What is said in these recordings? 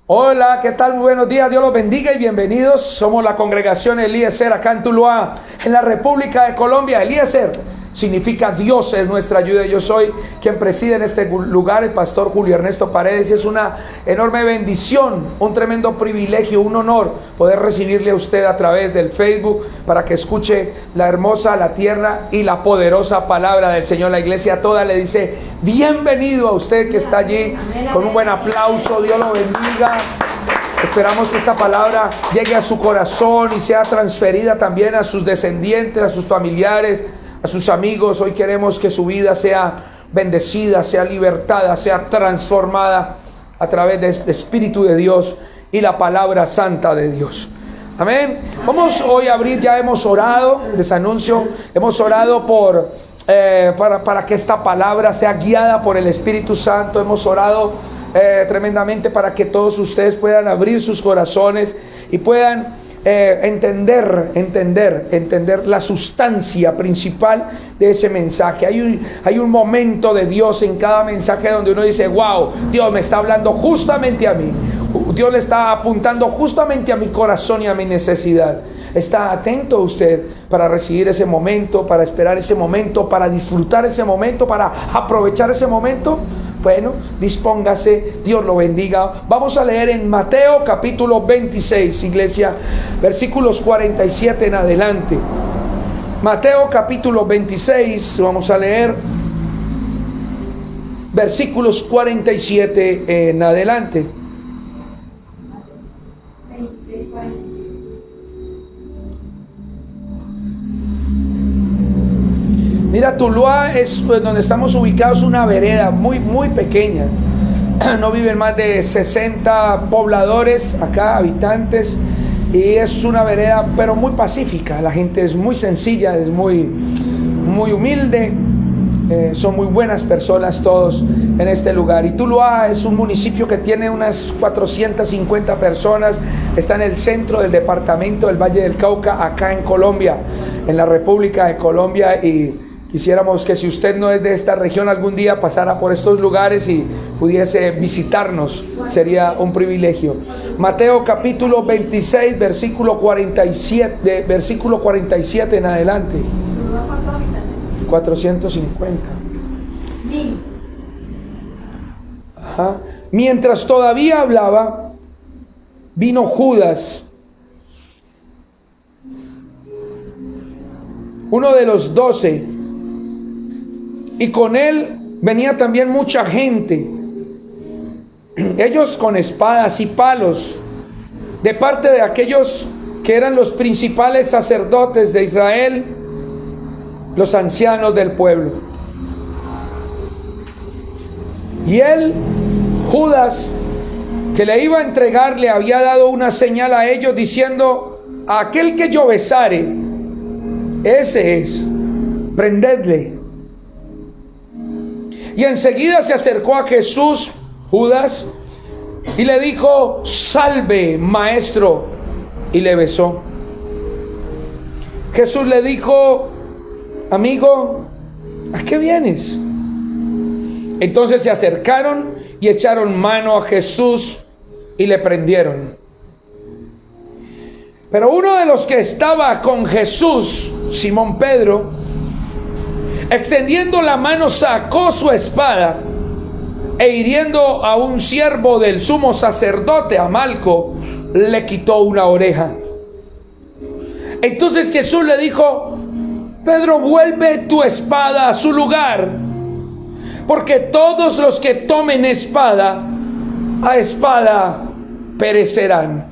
Hola, ¿qué tal? Muy buenos días, Dios los bendiga y bienvenidos. Somos la congregación Eliezer acá en Tuluá, en la República de Colombia. Eliezer significa Dios es nuestra ayuda. Yo soy quien preside en este lugar, el pastor Julio Ernesto Paredes, y es una enorme bendición, un tremendo privilegio, un honor poder recibirle a usted a través del Facebook para que escuche la hermosa, la tierna y la poderosa palabra del Señor. La iglesia toda le dice bienvenido a usted que está allí, con un buen aplauso. Dios lo bendiga. Esperamos que esta palabra llegue a su corazón y sea transferida también a sus descendientes, a sus familiares, a sus amigos. Hoy queremos que su vida sea bendecida, sea libertada, sea transformada a través del Espíritu de Dios y la palabra santa de Dios. Amén. Vamos hoy a abrir, ya hemos orado, les anuncio, hemos orado para que esta palabra sea guiada por el Espíritu Santo. Hemos orado tremendamente para que todos ustedes puedan abrir sus corazones y puedan entender la sustancia principal de ese mensaje. Hay un momento de Dios en cada mensaje donde uno dice: wow, Dios me está hablando justamente a mí. Dios le está apuntando justamente a mi corazón y a mi necesidad. ¿Está atento usted para recibir ese momento, para esperar ese momento, para disfrutar ese momento, para aprovechar ese momento? Bueno, dispóngase, Dios lo bendiga. Vamos a leer en Mateo capítulo 26, iglesia, versículos 47 en adelante. Mateo capítulo 26, vamos a leer versículos 47 en adelante. 26, 47. Mira, Tuluá es donde estamos ubicados, una vereda muy pequeña. No viven más de 60 pobladores acá, habitantes, y es una vereda pero muy pacífica. La gente es muy sencilla, es muy humilde. Son muy buenas personas todos en este lugar. Y Tuluá es un municipio que tiene unas 450 personas. Está en el centro del departamento del Valle del Cauca, acá en Colombia, en la República de Colombia. Y quisiéramos que, si usted no es de esta región, algún día pasara por estos lugares y pudiese visitarnos. Sería un privilegio. Mateo capítulo 26, versículo 47 en adelante. ¿Cuántos habitantes? 450. 1000. Ajá. Mientras todavía hablaba, vino Judas, uno de los 12, y con él venía también mucha gente, ellos con espadas y palos, de parte de aquellos que eran los principales sacerdotes de Israel, los ancianos del pueblo. Y él, Judas, que le iba a entregar, le había dado una señal a ellos diciendo: a aquel que yo besare, ese es, prendedle. Y enseguida se acercó a Jesús, Judas, y le dijo: salve, maestro, y le besó. Jesús le dijo: amigo, ¿a qué vienes? Entonces se acercaron y echaron mano a Jesús y le prendieron. Pero uno de los que estaba con Jesús, Simón Pedro, extendiendo la mano, sacó su espada e hiriendo a un siervo del sumo sacerdote, a Malco, le quitó una oreja. Entonces Jesús le dijo: Pedro, vuelve tu espada a su lugar, porque todos los que tomen espada, a espada perecerán.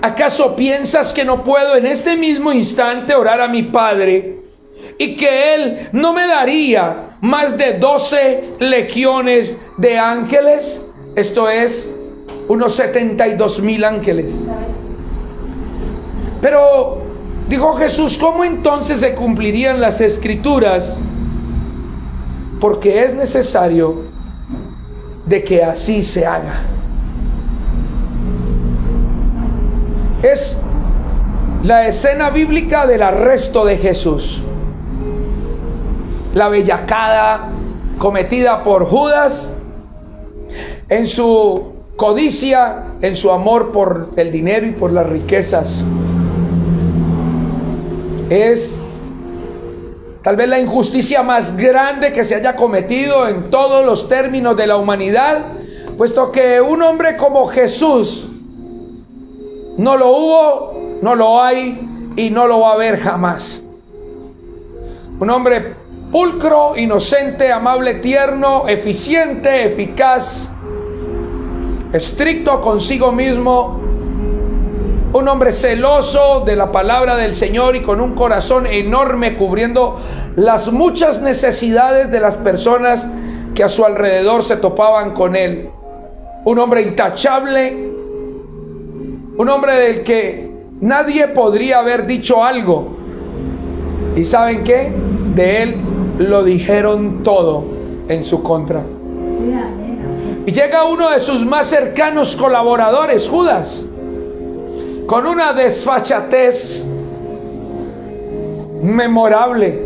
¿Acaso piensas que no puedo en este mismo instante orar a mi Padre y que Él no me daría más de 12 legiones de ángeles? Esto es, unos 72,000 ángeles. Pero dijo Jesús: ¿cómo entonces se cumplirían las escrituras? Porque es necesario de que así se haga. Es la escena bíblica del arresto de Jesús. La bellacada cometida por Judas en su codicia, en su amor por el dinero y por las riquezas. Es tal vez la injusticia más grande que se haya cometido en todos los términos de la humanidad, puesto que un hombre como Jesús no lo hubo, no lo hay y no lo va a haber jamás. Un hombre pulcro, inocente, amable, tierno, eficiente, eficaz, estricto consigo mismo, un hombre celoso de la palabra del Señor y con un corazón enorme cubriendo las muchas necesidades de las personas que a su alrededor se topaban con él. Un hombre intachable, un hombre del que nadie podría haber dicho algo. ¿Y saben qué? De él lo dijeron todo en su contra. Y llega uno de sus más cercanos colaboradores, Judas, con una desfachatez memorable.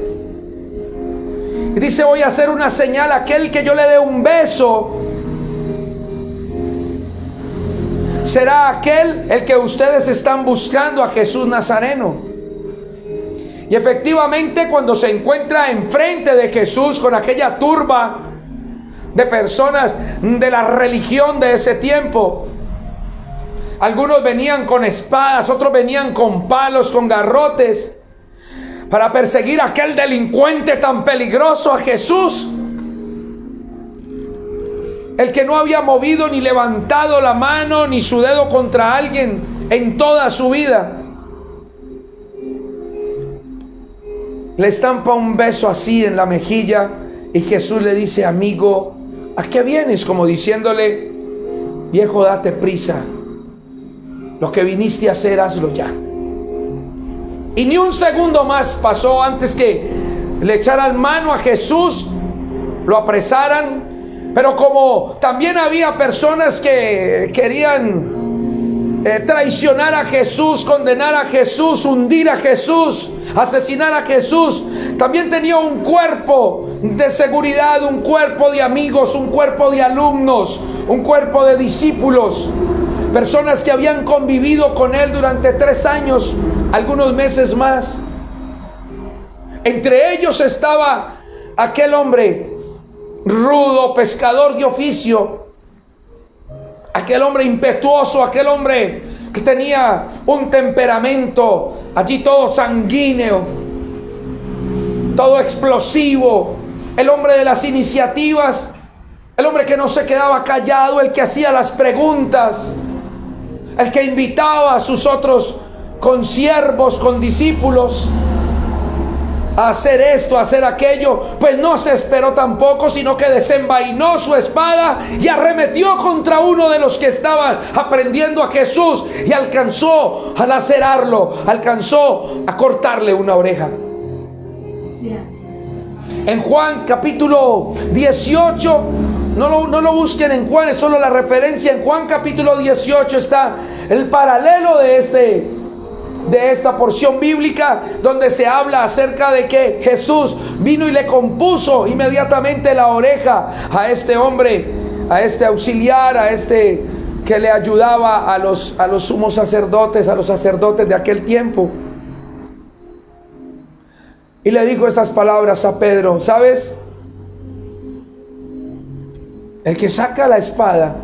Y dice: voy a hacer una señal a aquel que yo le dé un beso. Será aquel el que ustedes están buscando, a Jesús Nazareno. Y efectivamente, cuando se encuentra enfrente de Jesús con aquella turba de personas de la religión de ese tiempo, algunos venían con espadas, otros venían con palos, con garrotes, para perseguir a aquel delincuente tan peligroso, a Jesús, el que no había movido ni levantado la mano ni su dedo contra alguien en toda su vida. Le estampa un beso así en la mejilla y Jesús le dice: amigo, ¿a qué vienes? Como diciéndole: viejo, date prisa, lo que viniste a hacer, hazlo ya. Y ni un segundo más pasó antes que le echaran mano a Jesús, lo apresaran. Pero como también había personas que querían traicionar a Jesús, condenar a Jesús, hundir a Jesús, asesinar a Jesús, también tenía un cuerpo de seguridad, un cuerpo de amigos, un cuerpo de alumnos, un cuerpo de discípulos, personas que habían convivido con él durante 3 años, algunos meses más. Entre ellos estaba aquel hombre rudo, pescador de oficio, aquel hombre impetuoso, aquel hombre que tenía un temperamento allí todo sanguíneo, todo explosivo, el hombre de las iniciativas, el hombre que no se quedaba callado, el que hacía las preguntas, el que invitaba a sus otros consiervos, condiscípulos, a hacer esto, a hacer aquello. Pues no se esperó tampoco, sino que desenvainó su espada y arremetió contra uno de los que estaban aprendiendo a Jesús y alcanzó a lacerarlo, alcanzó a cortarle una oreja. En Juan capítulo 18, no lo busquen en Juan, es solo la referencia. En Juan capítulo 18 está el paralelo de esta porción bíblica, donde se habla acerca de que Jesús vino y le compuso inmediatamente la oreja a este hombre, a este auxiliar, a este que le ayudaba a los sumos sacerdotes, a los sacerdotes de aquel tiempo. Y le dijo estas palabras a Pedro: ¿sabes? El que saca la espada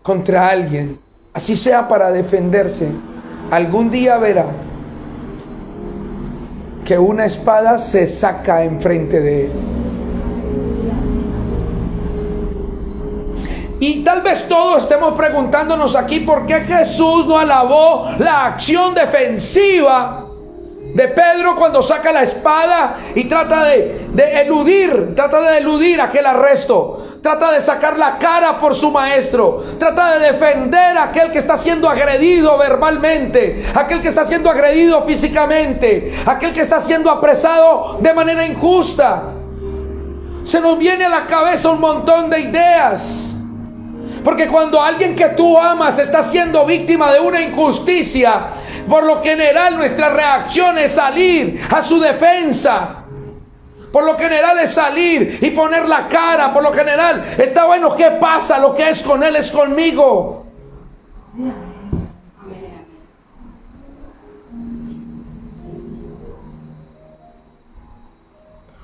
contra alguien, así sea para defenderse, algún día verá que una espada se saca enfrente de él. Y tal vez todos estemos preguntándonos aquí: ¿por qué Jesús no alabó la acción defensiva de Pedro cuando saca la espada y trata de eludir aquel arresto, trata de sacar la cara por su maestro, trata de defender a aquel que está siendo agredido verbalmente, aquel que está siendo agredido físicamente, aquel que está siendo apresado de manera injusta? Se nos viene a la cabeza un montón de ideas, porque cuando alguien que tú amas está siendo víctima de una injusticia, por lo general nuestra reacción es salir a su defensa, Por lo general es salir y poner la cara. Por lo general está bueno, ¿qué pasa? Lo que es con él es conmigo. Sí, amén. Amén.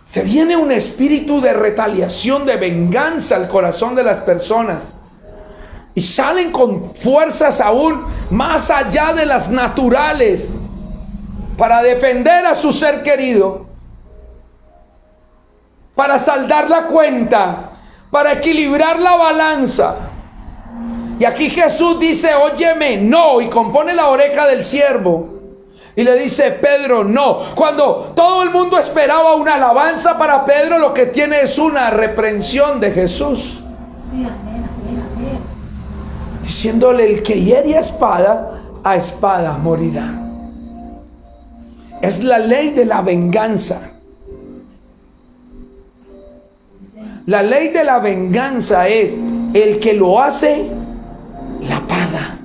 Se viene un espíritu de retaliación, de venganza al corazón de las personas. Y salen con fuerzas aún más allá de las naturales para defender a su ser querido, para saldar la cuenta, para equilibrar la balanza. Y aquí Jesús dice, óyeme, no, y compone la oreja del siervo. Y le dice, Pedro, no. Cuando todo el mundo esperaba una alabanza para Pedro, lo que tiene es una reprensión de Jesús. Sí, amén, amén, amén. Diciéndole, el que hiere a espada morirá. Es la ley de la venganza. La ley de la venganza es, el que lo hace, la paga.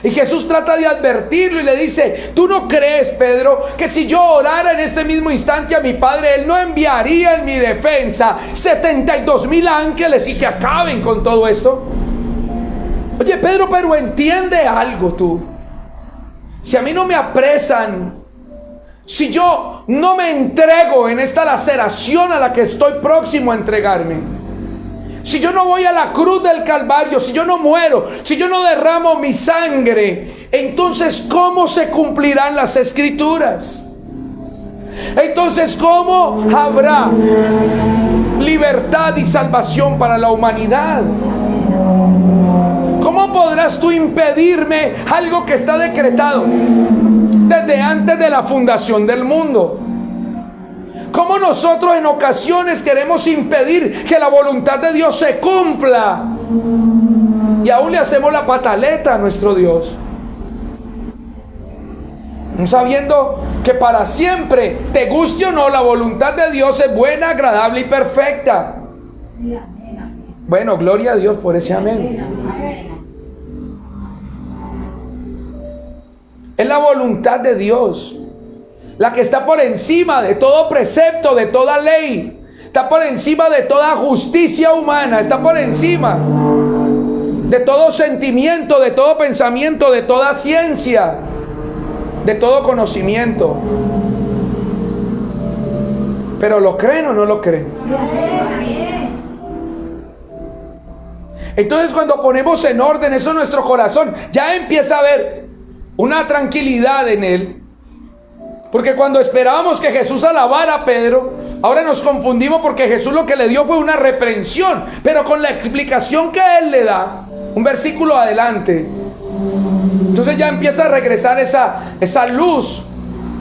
Y Jesús trata de advertirlo y le dice, ¿tú no crees, Pedro, que si yo orara en este mismo instante a mi Padre, Él no enviaría en mi defensa 72,000 ángeles y que acaben con todo esto? Oye, Pedro, pero entiende algo tú. Si a mí no me apresan, si yo no me entrego en esta laceración a la que estoy próximo a entregarme, si yo no voy a la cruz del Calvario, si yo no muero, si yo no derramo mi sangre, entonces ¿cómo se cumplirán las Escrituras? Entonces ¿cómo habrá libertad y salvación para la humanidad? ¿Cómo podrás tú impedirme algo que está decretado desde antes de la fundación del mundo? ¿Cómo nosotros en ocasiones queremos impedir que la voluntad de Dios se cumpla? Y aún le hacemos la pataleta a nuestro Dios, sabiendo que para siempre, te guste o no, la voluntad de Dios es buena, agradable y perfecta. Sí, amén, amén. Bueno, gloria a Dios por ese amén. Amén. Es la voluntad de Dios la que está por encima de todo precepto, de toda ley. Está por encima de toda justicia humana. Está por encima de todo sentimiento, de todo pensamiento, de toda ciencia, de todo conocimiento. Pero ¿lo creen o no lo creen? Entonces, cuando ponemos en orden eso en nuestro corazón, ya empieza a haber una tranquilidad en él. Porque cuando esperábamos que Jesús alabara a Pedro, ahora nos confundimos porque Jesús lo que le dio fue una reprensión. Pero con la explicación que él le da, un versículo adelante, entonces ya empieza a regresar esa luz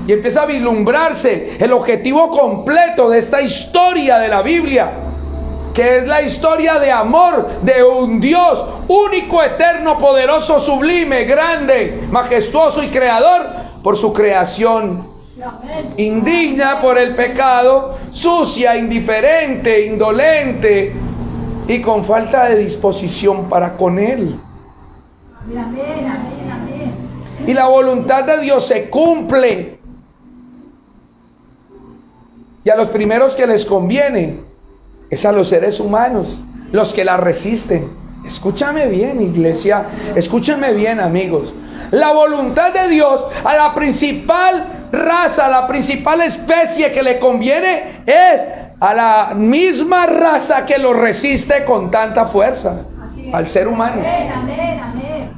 y empieza a vislumbrarse el objetivo completo de esta historia de la Biblia, que es la historia de amor de un Dios único, eterno, poderoso, sublime, grande, majestuoso y creador por su creación. Indigna por el pecado, sucia, indiferente, indolente y con falta de disposición para con él. Y la voluntad de Dios se cumple. Y a los primeros que les conviene es a los seres humanos, los que la resisten. Escúchame bien, iglesia, escúchenme bien, amigos. La voluntad de Dios a la principal raza, a la principal especie que le conviene es a la misma raza que lo resiste con tanta fuerza, al ser humano. Amén, amén, amén.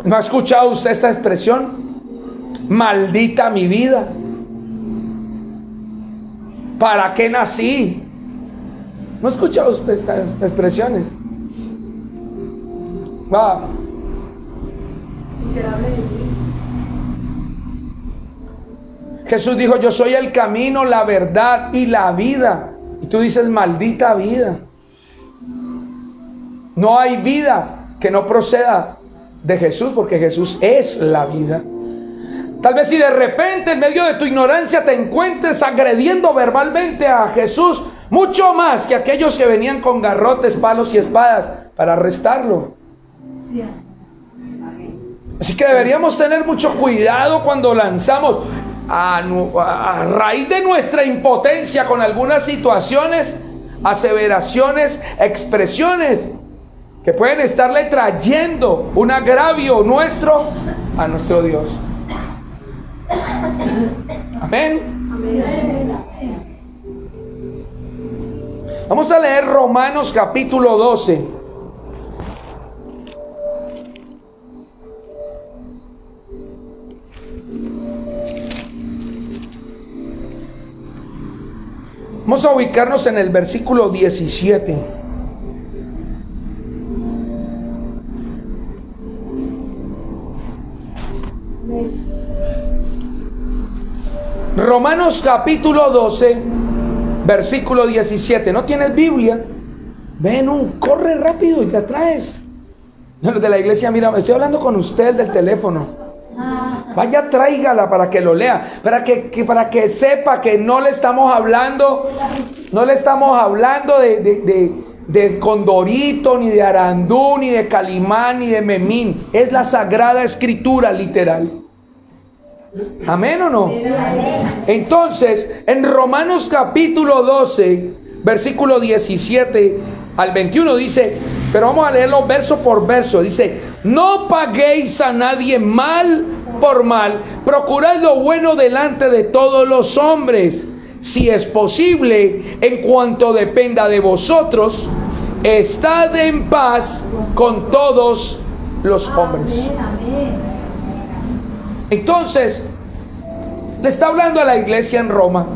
¿No ha escuchado usted esta expresión? Maldita mi vida. ¿Para qué nací? ¿No ha escuchado usted estas expresiones? Va. Miserable de mí. Jesús dijo, yo soy el camino, la verdad y la vida. Y tú dices, maldita vida. No hay vida que no proceda de Jesús, porque Jesús es la vida. Tal vez si de repente en medio de tu ignorancia te encuentres agrediendo verbalmente a Jesús, mucho más que aquellos que venían con garrotes, palos y espadas para arrestarlo. Sí, Así que deberíamos tener mucho cuidado cuando lanzamos a raíz de nuestra impotencia con algunas situaciones, aseveraciones, expresiones que pueden estarle trayendo un agravio nuestro a nuestro Dios. Amén. Amén. Vamos a leer Romanos capítulo 12. Vamos a ubicarnos en el versículo 17. Romanos capítulo 12, versículo 17. ¿No tienes Biblia? Ven, corre rápido y te traes. Los de la iglesia, mira, estoy hablando con usted del teléfono. Vaya, tráigala para que lo lea, para que sepa que no le estamos hablando de Condorito, ni de Arandú, ni de Calimán, ni de Memín. Es la Sagrada Escritura literal. ¿Amén o no? Entonces, en Romanos capítulo 12, versículo 17 al 21 dice, pero vamos a leerlo verso por verso. Dice, no paguéis a nadie mal por mal, procurad lo bueno delante de todos los hombres. Si es posible, en cuanto dependa de vosotros, estad en paz con todos los hombres. Entonces, le está hablando a la iglesia en Roma.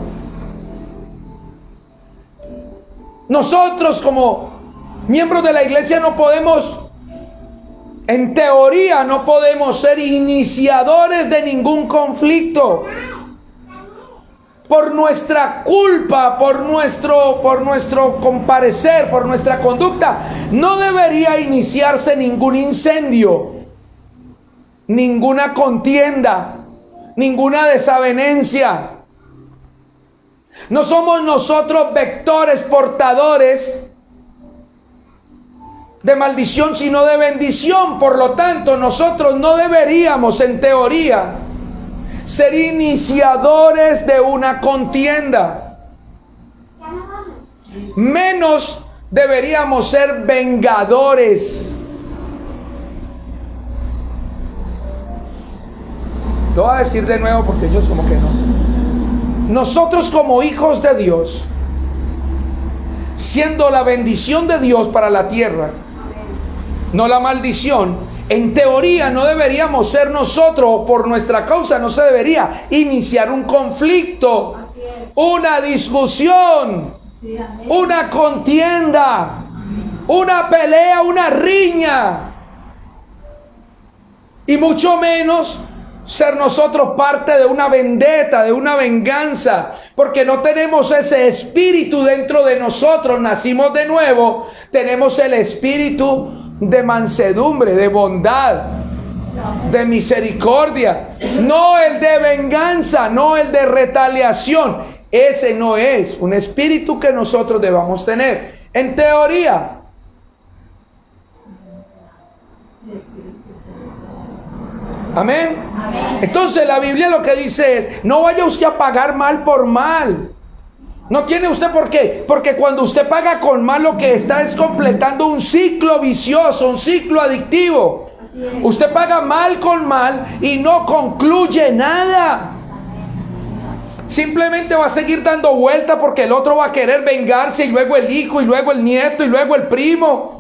Nosotros como miembros de la iglesia no podemos, en teoría, no podemos ser iniciadores de ningún conflicto. Por nuestra culpa, por nuestro comparecer, por nuestra conducta, no debería iniciarse ningún incendio, ninguna contienda, ninguna desavenencia. No somos nosotros vectores, portadores de maldición, sino de bendición. Por lo tanto, nosotros no deberíamos, en teoría, ser iniciadores de una contienda. Menos deberíamos ser vengadores. Lo voy a decir de nuevo porque ellos como que no. Nosotros como hijos de Dios, siendo la bendición de Dios para la tierra, no la maldición, en teoría no deberíamos ser nosotros, por nuestra causa no se debería iniciar un conflicto, una discusión, una contienda, una pelea, una riña, y mucho menos ser nosotros parte de una vendetta, de una venganza, porque no tenemos ese espíritu dentro de nosotros. Nacimos de nuevo, tenemos el espíritu de mansedumbre, de bondad, de misericordia, no el de venganza, no el de retaliación. Ese no es un espíritu que nosotros debamos tener, en teoría. Amén. Entonces la Biblia lo que dice es, no vaya usted a pagar mal por mal. No tiene usted por qué, porque cuando usted paga con mal, lo que está es completando un ciclo vicioso, un ciclo adictivo. Usted paga mal con mal y no concluye nada. Simplemente va a seguir dando vuelta porque el otro va a querer vengarse, y luego el hijo, y luego el nieto, y luego el primo.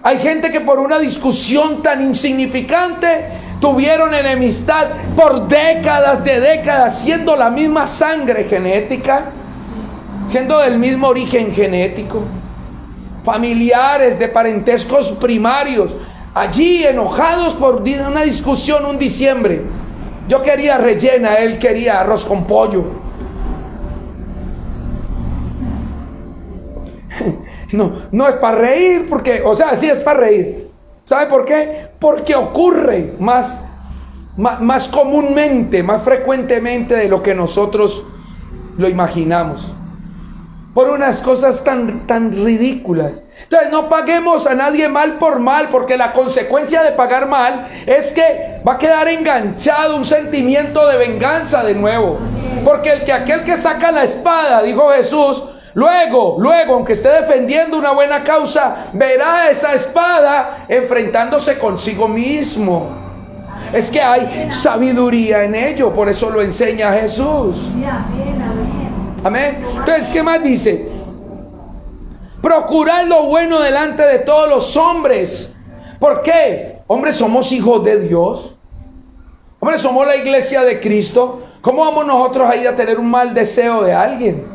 Hay gente que por una discusión tan insignificante tuvieron enemistad por décadas, siendo la misma sangre genética, siendo del mismo origen genético, familiares de parentescos primarios, allí enojados por una discusión un diciembre. Yo quería rellena, él quería arroz con pollo. No es para reír, porque, o sea, sí es para reír. ¿Sabe por qué? Porque ocurre más comúnmente, más frecuentemente de lo que nosotros lo imaginamos. por unas cosas tan ridículas. Entonces no paguemos a nadie mal por mal, porque la consecuencia de pagar mal es que va a quedar enganchado un sentimiento de venganza de nuevo. Porque aquel que saca la espada, dijo Jesús, luego, aunque esté defendiendo una buena causa, verá esa espada enfrentándose consigo mismo. Es que hay sabiduría en ello, por eso lo enseña Jesús. Amén. Entonces, ¿qué más dice? Procurad lo bueno delante de todos los hombres. ¿Por qué? Hombre, somos hijos de Dios. Hombre, somos la iglesia de Cristo. ¿Cómo vamos nosotros a ir a tener un mal deseo de alguien?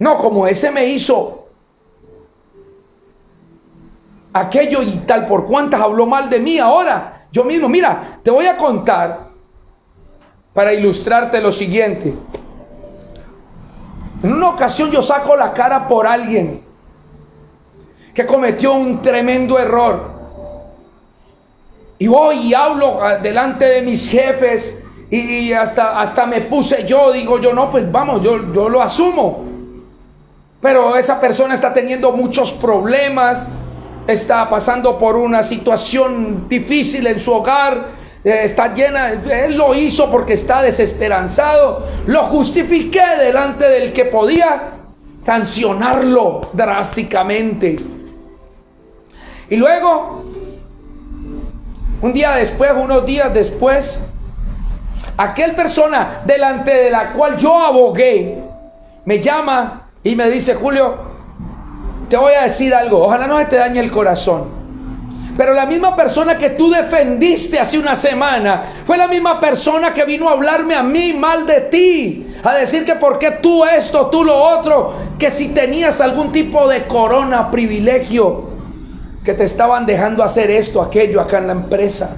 No, como ese me hizo aquello y tal por cuantas habló mal de mí. Ahora, yo mismo, mira, te voy a contar para ilustrarte lo siguiente. En una ocasión yo saco la cara por alguien que cometió un tremendo error. Y voy y hablo delante de mis jefes y hasta me puse digo yo, no, pues vamos, yo lo asumo. Pero esa persona está teniendo muchos problemas, está pasando por una situación difícil en su hogar. Está llena, él lo hizo porque está desesperanzado. Lo justifiqué delante del que podía sancionarlo drásticamente. Y luego, unos días después, aquel persona delante de la cual yo abogué, me llama y me dice: Julio, te voy a decir algo, ojalá no se te dañe el corazón, pero la misma persona que tú defendiste hace una semana fue la misma persona que vino a hablarme a mí mal de ti, a decir que por qué tú esto, tú lo otro, que si tenías algún tipo de corona, privilegio, que te estaban dejando hacer esto, aquello acá en la empresa.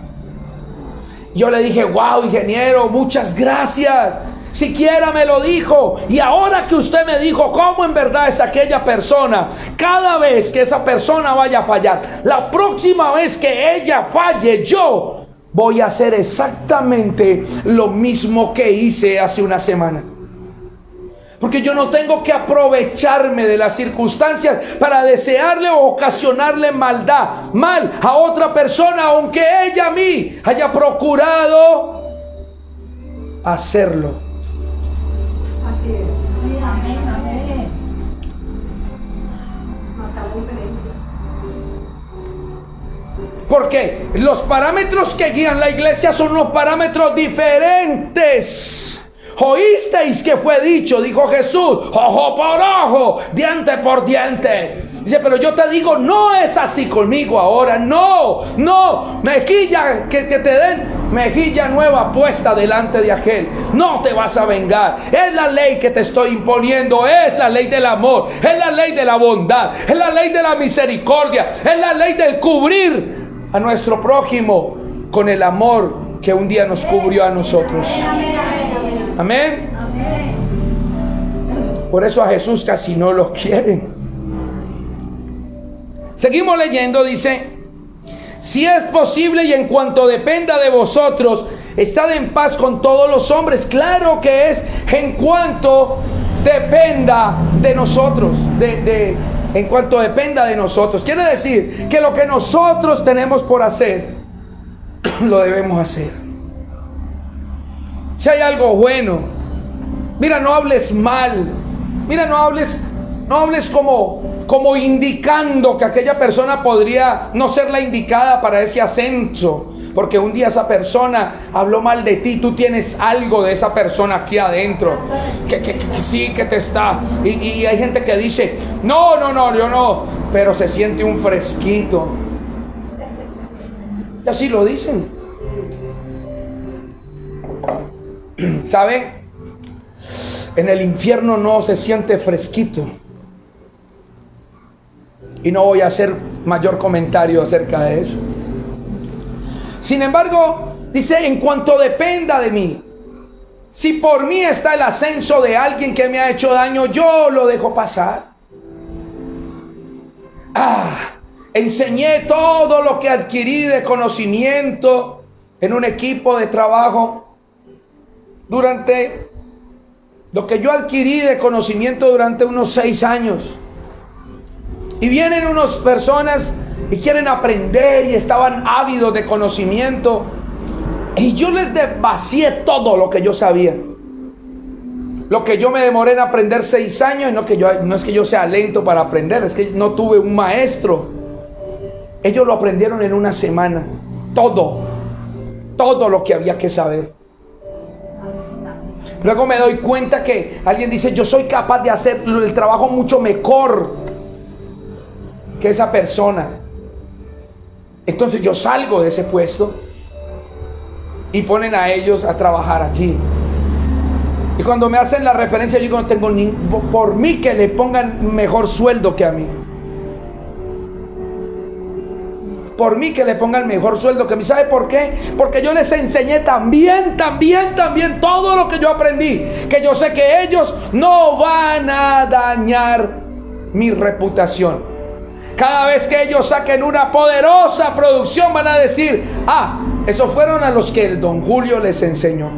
Yo le dije: wow, ingeniero, muchas gracias. Siquiera me lo dijo. Y ahora que usted me dijo cómo en verdad es aquella persona, cada vez que esa persona vaya a fallar, la próxima vez que ella falle, yo voy a hacer exactamente lo mismo que hice hace una semana. Porque yo no tengo que aprovecharme de las circunstancias para desearle o ocasionarle mal a otra persona, aunque ella a mí haya procurado hacerlo. Así es. Sí, amén, amén. Marca la diferencia. Porque los parámetros que guían la iglesia son unos parámetros diferentes. Oísteis que fue dicho, dijo Jesús, ojo por ojo, diente por diente. Dice, pero yo te digo, no es así conmigo ahora. No, mejilla, que te den mejilla nueva puesta delante de aquel. No te vas a vengar. Es la ley que te estoy imponiendo. Es la ley del amor. Es la ley de la bondad. Es la ley de la misericordia. Es la ley del cubrir a nuestro prójimo con el amor que un día nos cubrió a nosotros. Amén. Por eso a Jesús casi no lo quieren. Seguimos leyendo, dice: si es posible y en cuanto dependa de vosotros, estad en paz con todos los hombres. Claro que es en cuanto dependa de nosotros, en cuanto dependa de nosotros. Quiere decir que lo que nosotros tenemos por hacer, lo debemos hacer. Si hay algo bueno, mira, no hables mal. Mira, no hables como indicando que aquella persona podría no ser la indicada para ese ascenso, porque un día esa persona habló mal de ti. Tú tienes algo de esa persona aquí adentro que sí, que te está. Y hay gente que dice: no, yo no, pero se siente un fresquito. Y así lo dicen. ¿Sabe? En el infierno no se siente fresquito. Y no voy a hacer mayor comentario acerca de eso. Sin embargo, dice: en cuanto dependa de mí, si por mí está el ascenso de alguien que me ha hecho daño, yo lo dejo pasar. Enseñé todo lo que adquirí de conocimiento en un equipo de trabajo durante lo que yo adquirí de conocimiento durante unos 6 años. Y vienen unas personas y quieren aprender y estaban ávidos de conocimiento. Y yo les vacié todo lo que yo sabía. Lo que yo me demoré en aprender 6 años, no es que yo sea lento para aprender, es que no tuve un maestro. Ellos lo aprendieron en una semana. Todo lo que había que saber. Luego me doy cuenta que alguien dice, yo soy capaz de hacer el trabajo mucho mejor que esa persona. Entonces yo salgo de ese puesto y ponen a ellos a trabajar allí. Y cuando me hacen la referencia, yo digo, no tengo ni por mí que le pongan mejor sueldo que a mí. Por mí que le pongan mejor sueldo que a mí. ¿Sabe por qué? Porque yo les enseñé también todo lo que yo aprendí. Que yo sé que ellos no van a dañar mi reputación. Cada vez que ellos saquen una poderosa producción van a decir, esos fueron a los que el don Julio les enseñó.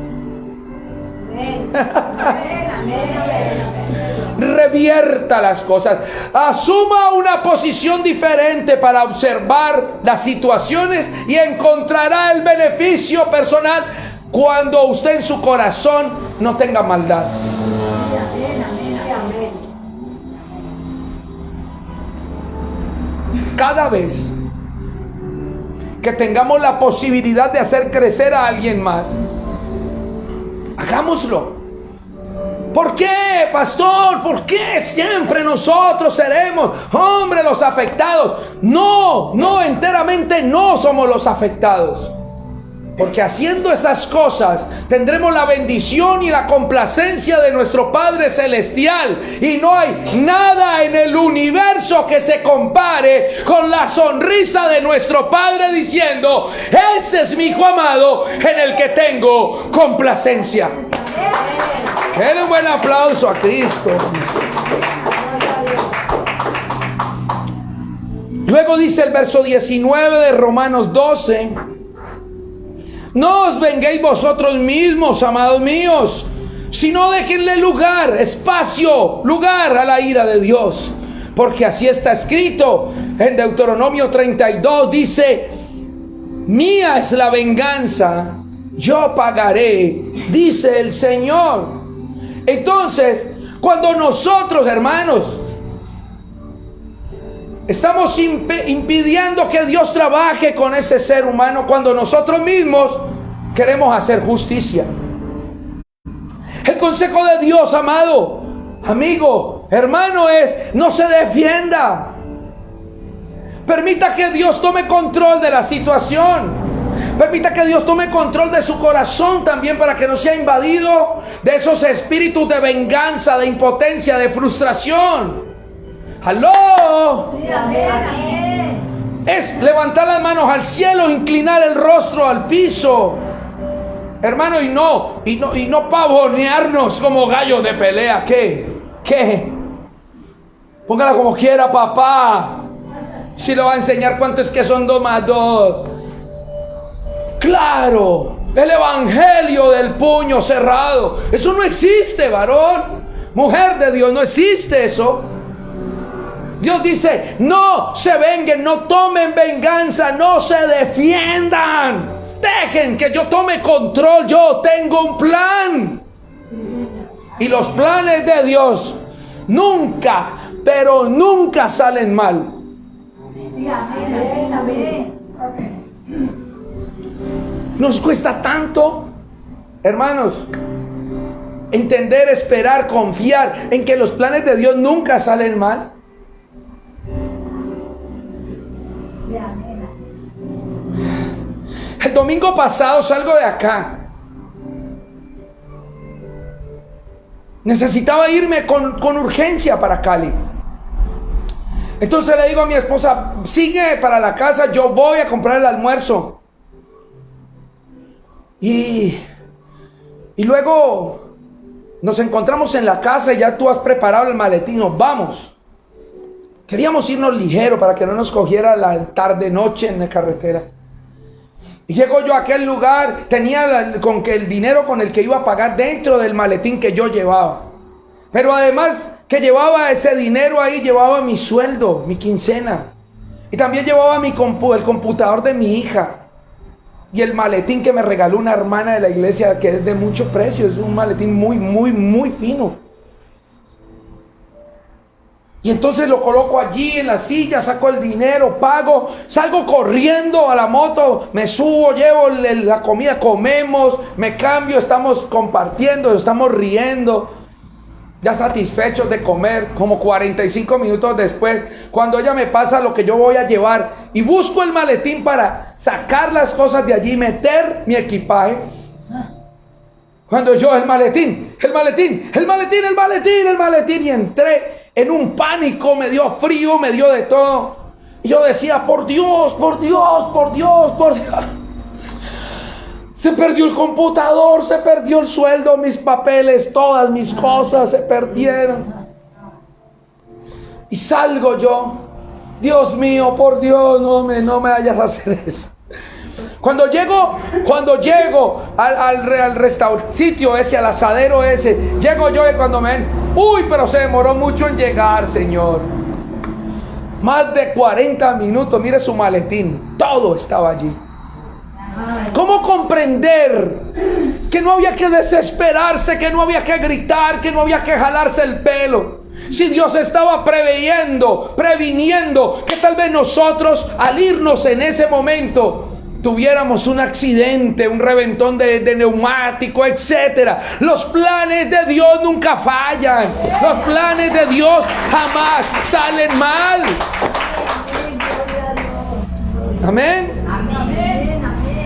Revierta las cosas, asuma una posición diferente para observar las situaciones y encontrará el beneficio personal cuando usted en su corazón no tenga maldad. Cada vez que tengamos la posibilidad de hacer crecer a alguien más, hagámoslo. ¿Por qué, pastor? ¿Por qué siempre nosotros seremos, hombre, los afectados? No, enteramente no somos los afectados. Porque haciendo esas cosas tendremos la bendición y la complacencia de nuestro Padre Celestial. Y no hay nada en el universo que se compare con la sonrisa de nuestro Padre diciendo, ese es mi hijo amado en el que tengo complacencia. Denle un buen aplauso a Cristo. Luego dice el verso 19 de Romanos 12. No os venguéis vosotros mismos, amados míos, sino déjenle lugar a la ira de Dios. Porque así está escrito en Deuteronomio 32, dice, mía es la venganza, yo pagaré, dice el Señor. Entonces, cuando nosotros, hermanos, estamos impidiendo que Dios trabaje con ese ser humano, cuando nosotros mismos queremos hacer justicia. El consejo de Dios, amado, amigo, hermano, es no se defienda. Permita que Dios tome control de la situación. Permita que Dios tome control de su corazón también, para que no sea invadido de esos espíritus de venganza, de impotencia, de frustración. ¡Aló! Sí, amén. Es levantar las manos al cielo, inclinar el rostro al piso, hermano, y no pavonearnos como gallos de pelea. ¿Qué? Póngala como quiera, papá. Si le va a enseñar cuánto es que son 2 más 2. Claro, el evangelio del puño cerrado. Eso no existe, varón, mujer de Dios, no existe eso. Dios dice, no se venguen, no tomen venganza, no se defiendan. Dejen que yo tome control, yo tengo un plan. Y los planes de Dios nunca, pero nunca salen mal. Sí, amén, amén. Nos cuesta tanto, hermanos, entender, esperar, confiar en que los planes de Dios nunca salen mal. El domingo pasado salgo de acá. Necesitaba irme con urgencia para Cali. Entonces le digo a mi esposa, sigue para la casa, yo voy a comprar el almuerzo. Y luego nos encontramos en la casa y ya tú has preparado el maletín, nos vamos. Queríamos irnos ligero para que no nos cogiera la tarde-noche en la carretera. Y llego yo a aquel lugar, tenía el dinero con el que iba a pagar dentro del maletín que yo llevaba. Pero además que llevaba ese dinero ahí, llevaba mi sueldo, mi quincena. Y también llevaba el computador de mi hija. Y el maletín que me regaló una hermana de la iglesia, que es de mucho precio. Es un maletín muy fino. Y entonces lo coloco allí en la silla, saco el dinero, pago, salgo corriendo a la moto, me subo, llevo la comida, comemos, me cambio, estamos compartiendo, estamos riendo, ya satisfechos de comer. Como 45 minutos después, cuando ella me pasa lo que yo voy a llevar y busco el maletín para sacar las cosas de allí, meter mi equipaje. Cuando yo el maletín, y entré en un pánico, me dio frío, me dio de todo. Y yo decía, por Dios. Se perdió el computador, se perdió el sueldo, mis papeles, todas mis cosas se perdieron. Y salgo yo, Dios mío, por Dios, no me vayas a hacer eso. Cuando llego al sitio ese, al asadero ese, llego yo y cuando me ven, pero se demoró mucho en llegar, Señor. Más de 40 minutos, mire su maletín, todo estaba allí. ¿Cómo comprender que no había que desesperarse, que no había que gritar, que no había que jalarse el pelo? Si Dios estaba previniendo que tal vez nosotros, al irnos en ese momento, tuviéramos un accidente, un reventón de neumático, etcétera. Los planes de Dios nunca fallan. Los planes de Dios jamás salen mal. Amén.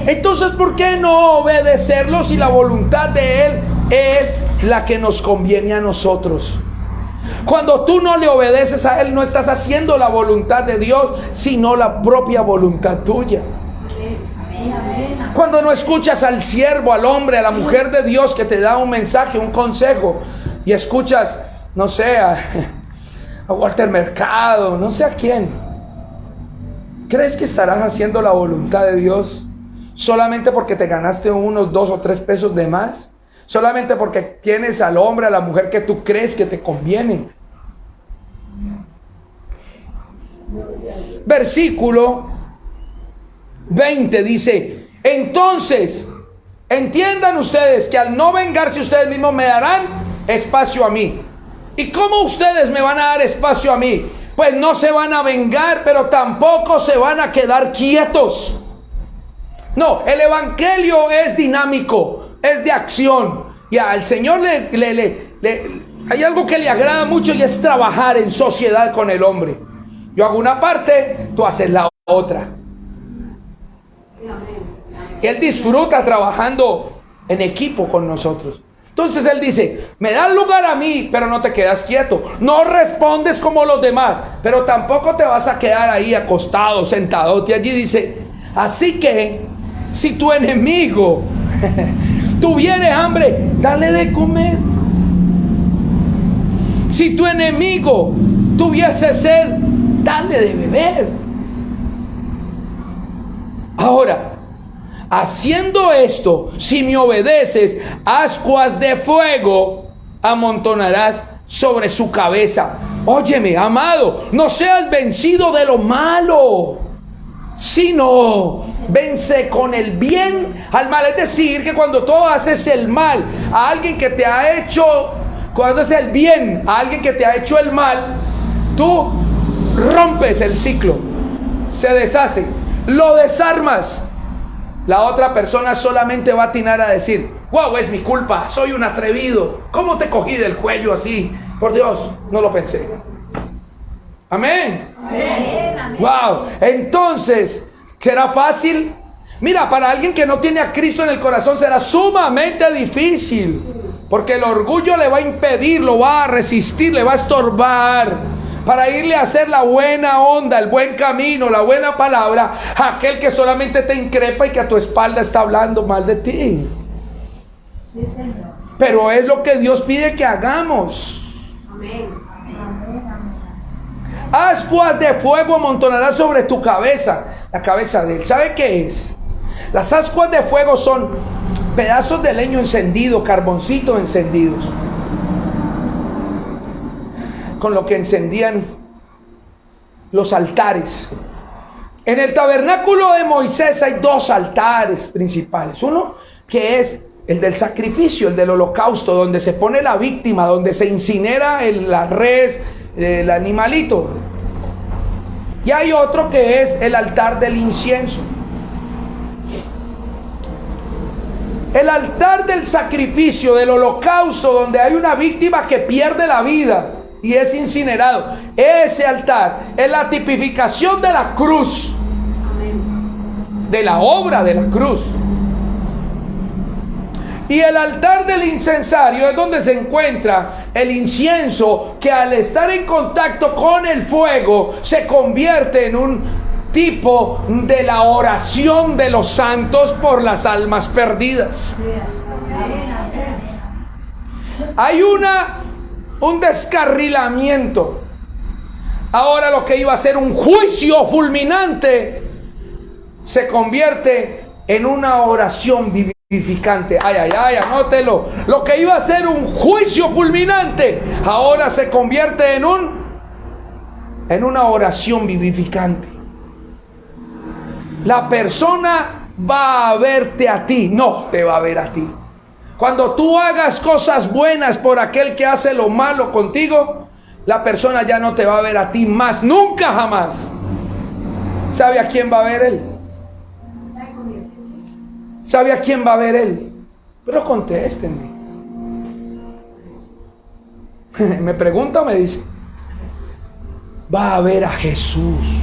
Entonces, ¿por qué no obedecerlo si la voluntad de Él es la que nos conviene a nosotros? Cuando tú no le obedeces a Él, no estás haciendo la voluntad de Dios, sino la propia voluntad tuya. Cuando no escuchas al siervo, al hombre, a la mujer de Dios que te da un mensaje, un consejo, y escuchas, no sé, a Walter Mercado, no sé a quién, ¿crees que estarás haciendo la voluntad de Dios solamente porque te ganaste unos 2 o 3 pesos de más? Solamente porque tienes al hombre, a la mujer que tú crees que te conviene. Versículo 20 dice: entonces entiendan ustedes que al no vengarse ustedes mismos me darán espacio a mí. ¿Y cómo ustedes me van a dar espacio a mí? Pues no se van a vengar, pero tampoco se van a quedar quietos. No, el evangelio es dinámico, es de acción. Y al Señor hay algo que le agrada mucho, y es trabajar en sociedad con el hombre. Yo hago una parte, tú haces la otra. Él disfruta trabajando en equipo con nosotros. Entonces Él dice: me das lugar a mí, pero no te quedas quieto. No respondes como los demás, pero tampoco te vas a quedar ahí acostado, sentado. Y allí dice: así que si tu enemigo tuviere hambre, dale de comer. Si tu enemigo tuviese sed, dale de beber. Ahora, haciendo esto, si me obedeces, ascuas de fuego amontonarás sobre su cabeza. Óyeme, amado, no seas vencido de lo malo, sino vence con el bien al mal. Es decir, que cuando tú haces el mal a alguien que te ha hecho, cuando haces el bien a alguien que te ha hecho el mal, tú rompes el ciclo, se deshace, lo desarmas. La otra persona solamente va a atinar a decir: wow, es mi culpa, soy un atrevido, ¿cómo te cogí del cuello así? Por Dios, no lo pensé. Amén. Amén. Wow, entonces, ¿será fácil? Mira, para alguien que no tiene a Cristo en el corazón será sumamente difícil, porque el orgullo le va a impedir, lo va a resistir, le va a estorbar para irle a hacer la buena onda, el buen camino, la buena palabra a aquel que solamente te increpa y que a tu espalda está hablando mal de ti. Sí, Señor. Pero es lo que Dios pide que hagamos. Amén. Ascuas de fuego amontonarás sobre tu cabeza, la cabeza de él. ¿Sabe qué es? Las ascuas de fuego son pedazos de leño encendido, carboncitos encendidos. con lo que encendían los altares. En el tabernáculo de Moisés hay dos altares principales. Uno que es el del sacrificio, el del holocausto, donde se pone la víctima, donde se incinera la res, el animalito. Y hay otro que es el altar del incienso. El altar del sacrificio, del holocausto, donde hay una víctima que pierde la vida y es incinerado. Ese altar es la tipificación de la cruz, de la obra de la cruz. Y el altar del incensario es donde se encuentra el incienso, que al estar en contacto con el fuego se convierte en un tipo de la oración de los santos por las almas perdidas. Hay un descarrilamiento. Ahora lo que iba a ser un juicio fulminante se convierte en una oración vivificante. Ay, ay, ay, anótelo. Lo que iba a ser un juicio fulminante ahora se convierte en una oración vivificante. La persona va a verte a ti, no te va a ver a ti. Cuando tú hagas cosas buenas por aquel que hace lo malo contigo, la persona ya no te va a ver a ti más, nunca jamás. ¿Sabe a quién va a ver él? ¿Sabe a quién va a ver él? Pero contéstenme. ¿Me pregunta o me dice? Va a ver a Jesús.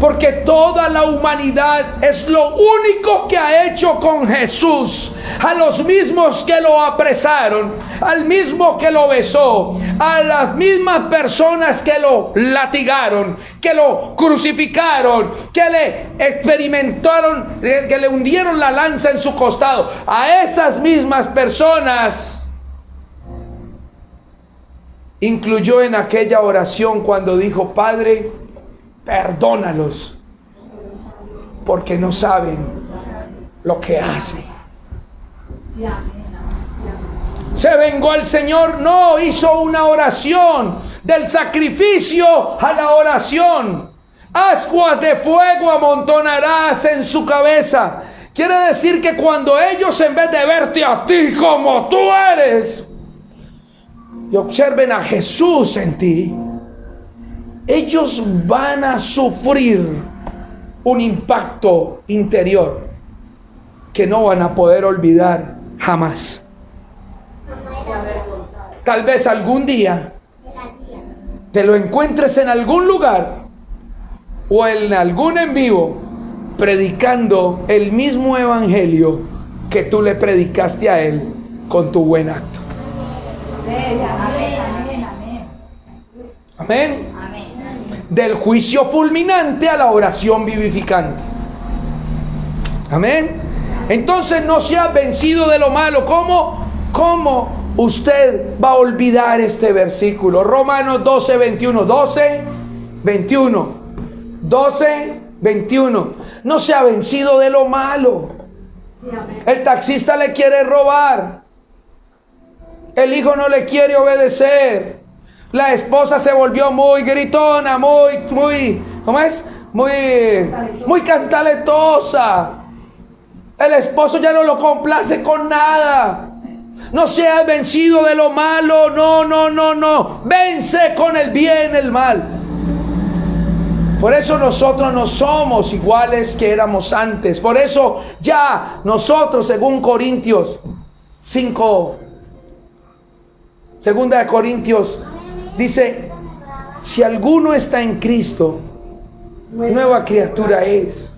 Porque toda la humanidad es lo único que ha hecho con Jesús. A los mismos que lo apresaron, al mismo que lo besó, a las mismas personas que lo latigaron, que lo crucificaron, que le experimentaron, que le hundieron la lanza en su costado. A esas mismas personas incluyó en aquella oración cuando dijo: Padre, perdónalos, porque no saben lo que hacen. ¿Se vengó el Señor? No, hizo una oración, del sacrificio a la oración. Ascuas de fuego amontonarás en su cabeza. Quiere decir que cuando ellos, en vez de verte a ti como tú eres, y observen a Jesús en ti, ellos van a sufrir un impacto interior que no van a poder olvidar jamás. Tal vez algún día te lo encuentres en algún lugar o en algún en vivo predicando el mismo evangelio que tú le predicaste a él con tu buen acto. Amén. Del juicio fulminante a la oración vivificante. Amén. Entonces no seas vencido de lo malo. ¿Cómo usted va a olvidar este versículo? Romanos 12, 21. 12, 21. 12, 21. No sea vencido de lo malo. El taxista le quiere robar. El hijo no le quiere obedecer. La esposa se volvió muy gritona, ¿cómo es? Muy cantaletosa. El esposo ya no lo complace con nada. No seas vencido de lo malo, no. Vence con el bien el mal. Por eso nosotros no somos iguales que éramos antes. Por eso ya nosotros, según Corintios 5, segunda de Corintios, dice: si alguno está en Cristo, nueva criatura es.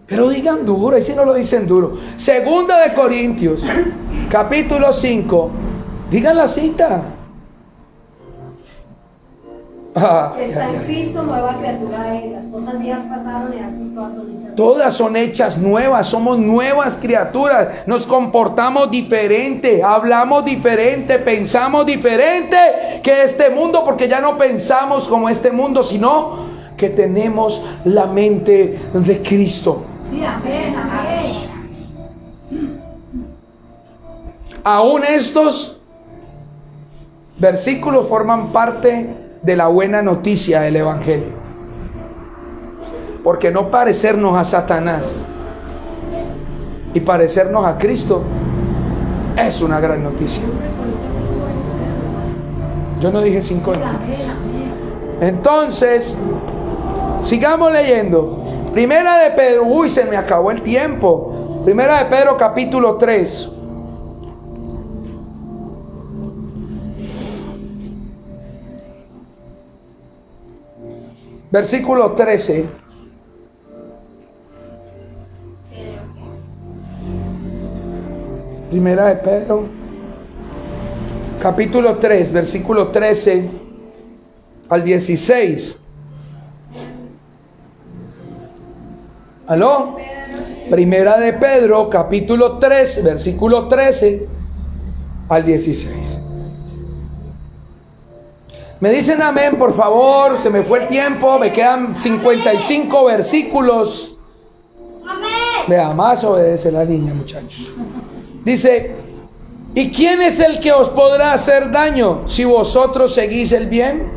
Pero digan duro, y si no lo dicen duro. Segunda de Corintios, capítulo 5. Digan la cita. Está en Cristo, nueva criatura es. Las cosas viejas pasaron y aquí todas son hechas. Todas son hechas nuevas, somos nuevas criaturas. Nos comportamos diferente, hablamos diferente, pensamos diferente que este mundo, porque ya no pensamos como este mundo, sino que tenemos la mente de Cristo. Sí, amén. Aún estos versículos forman parte de la buena noticia del Evangelio. Porque no parecernos a Satanás y parecernos a Cristo es una gran noticia. Yo no dije 5 minutos. Entonces, sigamos leyendo. Primera de Pedro. Uy, se me acabó el tiempo. Primera de Pedro, capítulo 3. Versículo 13. Primera de Pedro, capítulo 3, versículo 13 al 16. ¿Aló? Primera de Pedro, capítulo 3, versículo 13 al 16. Me dicen amén, por favor. Se me fue el tiempo. Me quedan 55 versículos. Vea, más obedece la niña, muchachos. Dice: ¿y quién es el que os podrá hacer daño si vosotros seguís el bien?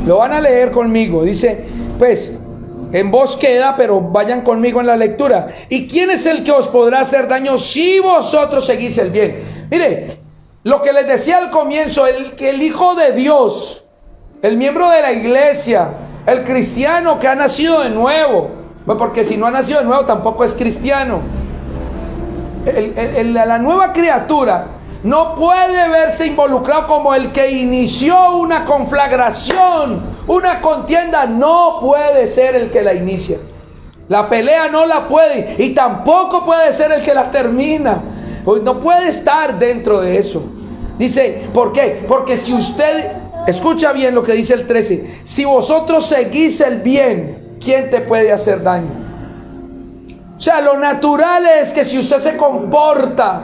Lo van a leer conmigo. Dice, pues, en voz queda, pero vayan conmigo en la lectura. ¿Y quién es el que os podrá hacer daño si vosotros seguís el bien? Mire, lo que les decía al comienzo, el Hijo de Dios, el miembro de la iglesia, el cristiano que ha nacido de nuevo, porque si no ha nacido de nuevo tampoco es cristiano. La nueva criatura no puede verse involucrado como el que inició una conflagración, una contienda. No puede ser el que la inicia. La pelea no la puede, y tampoco puede ser el que la termina. No puede estar dentro de eso. Dice, ¿por qué? Porque si usted, escucha bien lo que dice el 13, si vosotros seguís el bien, ¿quién te puede hacer daño? O sea, lo natural es que si usted se comporta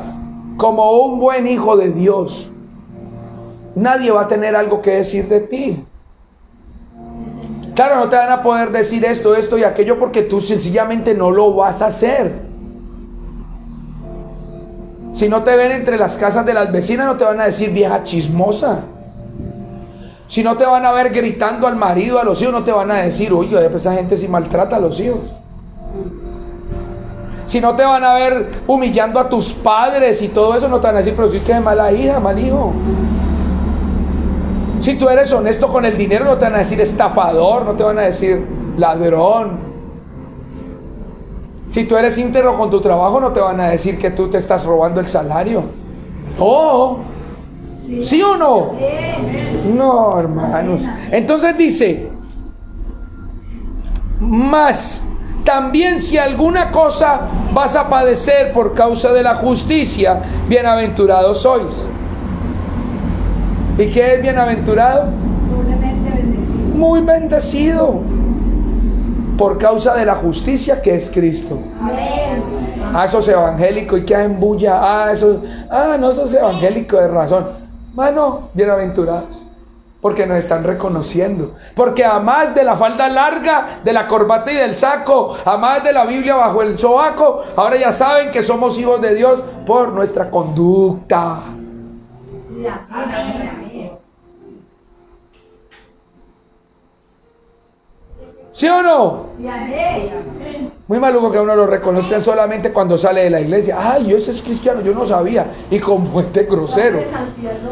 como un buen hijo de Dios, nadie va a tener algo que decir de ti. Claro, no te van a poder decir esto y aquello, porque tú sencillamente no lo vas a hacer. Si no te ven entre las casas de las vecinas, no te van a decir vieja chismosa. Si no te van a ver gritando al marido, a los hijos, no te van a decir, oye, esa gente sí maltrata a los hijos. Si no te van a ver humillando a tus padres y todo eso, no te van a decir, pero si usted es mala hija, mal hijo. Si tú eres honesto con el dinero, no te van a decir estafador, no te van a decir ladrón. Si tú eres íntegro con tu trabajo, no te van a decir que tú te estás robando el salario. No. ¿Sí o no? No, hermanos. Entonces dice, mas también si alguna cosa vas a padecer por causa de la justicia, bienaventurados sois. ¿Y qué es bienaventurado? Muy bendecido. Por causa de la justicia que es Cristo. Esos evangélicos y que hacen bulla. No, esos evangélicos de razón. Mano, bienaventurados. Porque nos están reconociendo. Porque a más de la falda larga, de la corbata y del saco, a más de la Biblia bajo el sobaco, ahora ya saben que somos hijos de Dios por nuestra conducta. ¿Sí o no? Muy maluco que a uno lo reconozcan solamente cuando sale de la iglesia. Ay, ese es cristiano, yo no sabía. Y como es de grosero.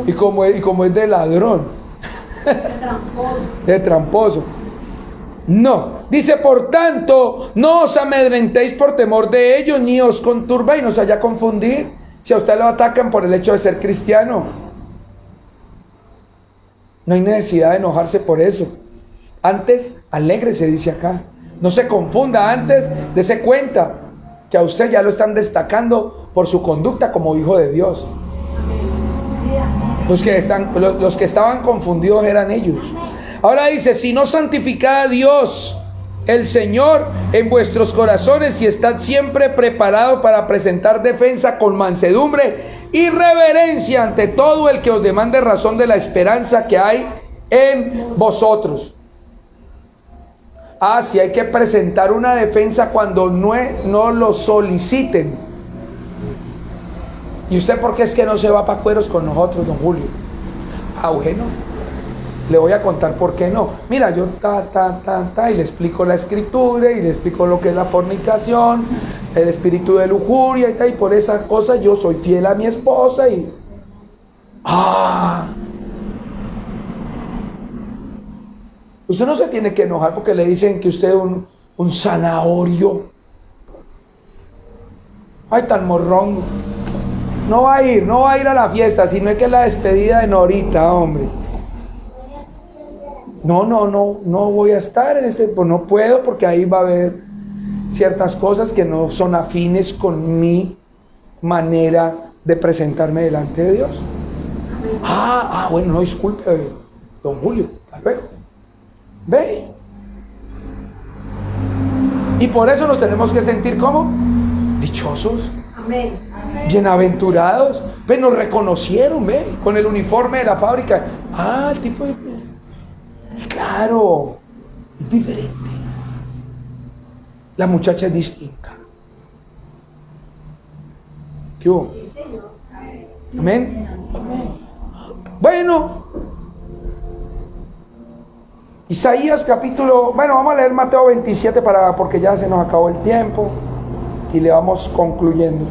Y como es de ladrón. De tramposo. No. Dice, por tanto, no os amedrentéis por temor de ellos, ni os conturbéis, no os haya confundir. Si a usted lo atacan por el hecho de ser cristiano, no hay necesidad de enojarse por eso. Antes, alégrese, dice acá. No se confunda, antes dése cuenta que a usted ya lo están destacando por su conducta como hijo de Dios. Los que estaban confundidos eran ellos. Ahora dice, si no santificad a Dios, el Señor, en vuestros corazones, y estad siempre preparados para presentar defensa con mansedumbre y reverencia ante todo el que os demande razón de la esperanza que hay en vosotros. Ah, sí, hay que presentar una defensa cuando no lo soliciten. ¿Y usted por qué es que no se va para cueros con nosotros, don Julio? Ah, bueno, le voy a contar por qué no. Mira, yo y le explico la escritura y le explico lo que es la fornicación, el espíritu de lujuria y por esas cosas yo soy fiel a mi esposa y... Usted no se tiene que enojar porque le dicen que usted es un zanahorio. Ay, tan morrón. No va a ir a la fiesta, sino es que es la despedida de Norita, hombre. No voy a estar en pues no puedo porque ahí va a haber ciertas cosas que no son afines con mi manera de presentarme delante de Dios. Bueno, no disculpe, don Julio, hasta luego. Ve. Y por eso nos tenemos que sentir como dichosos. Amén. Bienaventurados. Pues nos reconocieron, ve, con el uniforme de la fábrica. El tipo de... Sí, claro, es diferente. La muchacha es distinta. ¿Qué hubo? Sí, Señor. Amén. Bueno, Isaías capítulo... Bueno, vamos a leer Mateo 27 porque ya se nos acabó el tiempo y le vamos concluyendo.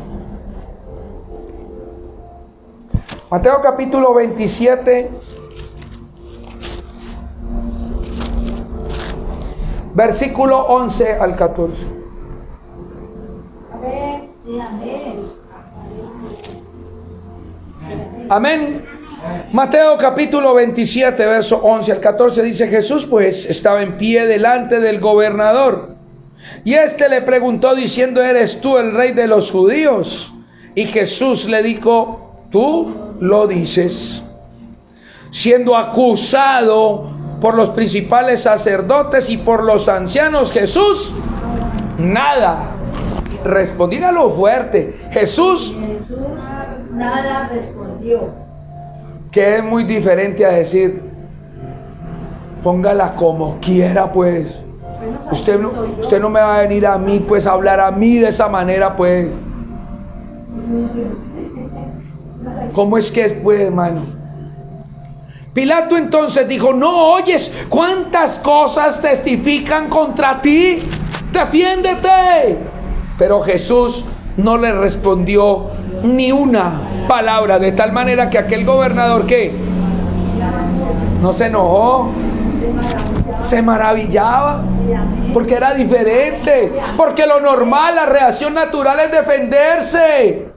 Mateo capítulo 27, versículo 11 al 14. Amén. Sí, amén. Amén. Mateo capítulo 27, verso 11 al 14 dice: Jesús pues estaba en pie delante del gobernador, y éste le preguntó diciendo: ¿Eres tú el rey de los judíos? Y Jesús le dijo: tú lo dices. Siendo acusado por los principales sacerdotes y por los ancianos, Jesús nada respondió. Dígalo fuerte: Jesús nada respondió. Que es muy diferente a decir: póngala como quiera, pues. Usted no me va a venir a mí, pues, a hablar a mí de esa manera, pues. ¿Cómo es que es, pues, hermano? Pilato entonces dijo: ¿no oyes cuántas cosas testifican contra ti? ¡Defiéndete! Pero Jesús no le respondió ni una palabra, de tal manera que aquel gobernador, ¿qué? No se enojó, se maravillaba, porque era diferente, porque lo normal, la reacción natural es defenderse.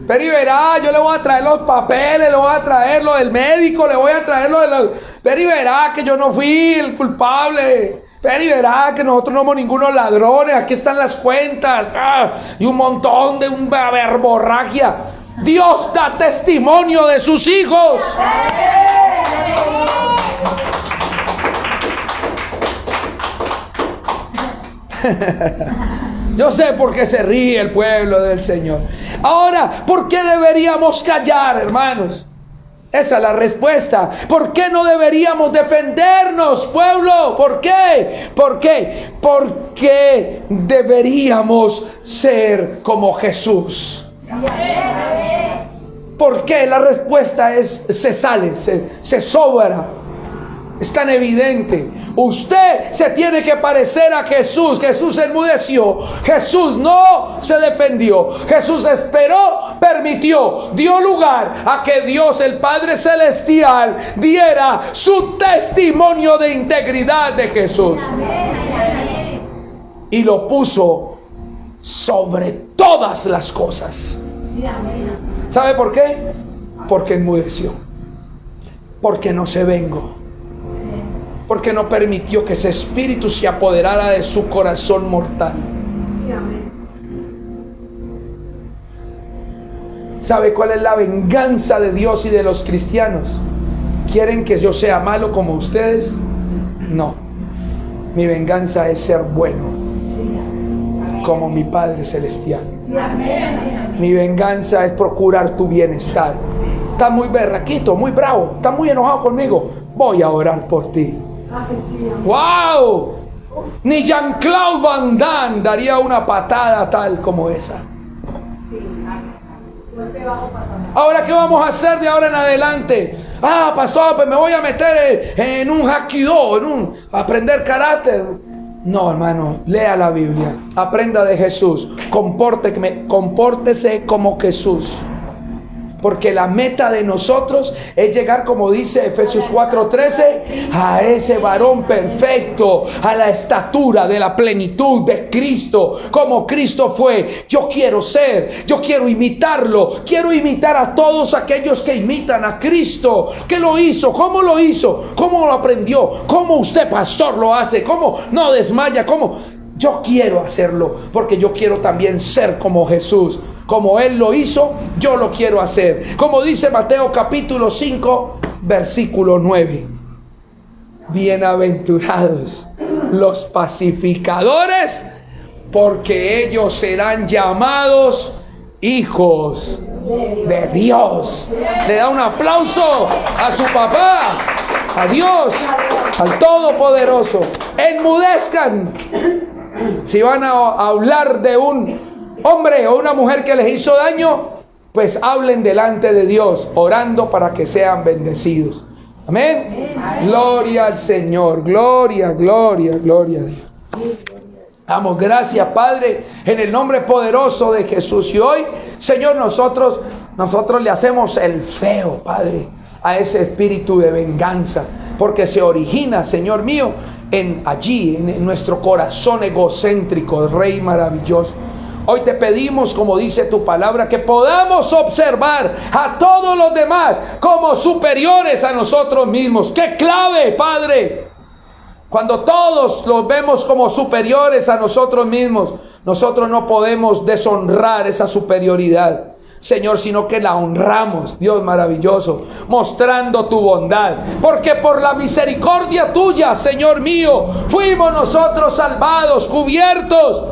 Pero y verá, yo le voy a traer los papeles, le voy a traer lo del médico, le voy a traer lo de los... Pero y verá que yo no fui el culpable. Pero y verá que nosotros no somos ningunos ladrones, aquí están las cuentas. Y un montón de una verborragia. Dios da testimonio de sus hijos. Yo sé por qué se ríe el pueblo del Señor. Ahora, ¿por qué deberíamos callar, hermanos? Esa es la respuesta. ¿Por qué no deberíamos defendernos, pueblo? ¿Por qué? ¿Por qué? Porque deberíamos ser como Jesús. ¿Por qué? La respuesta es: se sobra. Es tan evidente. Usted se tiene que parecer a Jesús. Jesús enmudeció. Jesús no se defendió. Jesús esperó, permitió, dio lugar a que Dios, el Padre Celestial, diera su testimonio de integridad de Jesús. Y lo puso sobre todas las cosas. ¿Sabe por qué? Porque enmudeció. Porque no se vengó. Porque no permitió que ese espíritu se apoderara de su corazón mortal. Sí, amén. ¿Sabe cuál es la venganza de Dios y de los cristianos? ¿Quieren que yo sea malo como ustedes? No. Mi venganza es ser bueno, como mi Padre Celestial. Sí, amén. Mi venganza es procurar tu bienestar. Estás muy berraquito, muy bravo, estás muy enojado conmigo. Voy a orar por ti. Sí, ¡Wow! Ni Jean-Claude Van Damme daría una patada tal como esa. Ahora, ¿qué vamos a hacer de ahora en adelante? Pastor, pues me voy a meter en un hapkido, aprender carácter. No, hermano, lea la Biblia, aprenda de Jesús, compórtese como Jesús. Porque la meta de nosotros es llegar, como dice Efesios 4:13, a ese varón perfecto, a la estatura de la plenitud de Cristo, como Cristo fue. Yo quiero ser, yo quiero imitarlo, quiero imitar a todos aquellos que imitan a Cristo. ¿Qué lo hizo? ¿Cómo lo hizo? ¿Cómo lo aprendió? ¿Cómo usted, pastor, lo hace? ¿Cómo no desmaya? ¿Cómo? Yo quiero hacerlo, porque yo quiero también ser como Jesús. Como Él lo hizo, yo lo quiero hacer. Como dice Mateo capítulo 5, versículo 9. Bienaventurados los pacificadores, porque ellos serán llamados hijos de Dios. Le da un aplauso a su papá, a Dios, al Todopoderoso. Enmudezcan si van a hablar de un hombre o una mujer que les hizo daño, pues hablen delante de Dios, orando para que sean bendecidos. Amén. Gloria al Señor, gloria, gloria, gloria a Dios. Damos gracias, Padre, en el nombre poderoso de Jesús. Y hoy, Señor, nosotros le hacemos el feo, Padre, a ese espíritu de venganza, porque se origina, Señor mío, en nuestro corazón egocéntrico, Rey maravilloso. Hoy te pedimos, como dice tu palabra, que podamos observar a todos los demás como superiores a nosotros mismos. ¡Qué clave, Padre! Cuando todos los vemos como superiores a nosotros mismos, nosotros no podemos deshonrar esa superioridad, Señor, sino que la honramos, Dios maravilloso, mostrando tu bondad. Porque por la misericordia tuya, Señor mío, fuimos nosotros salvados, cubiertos,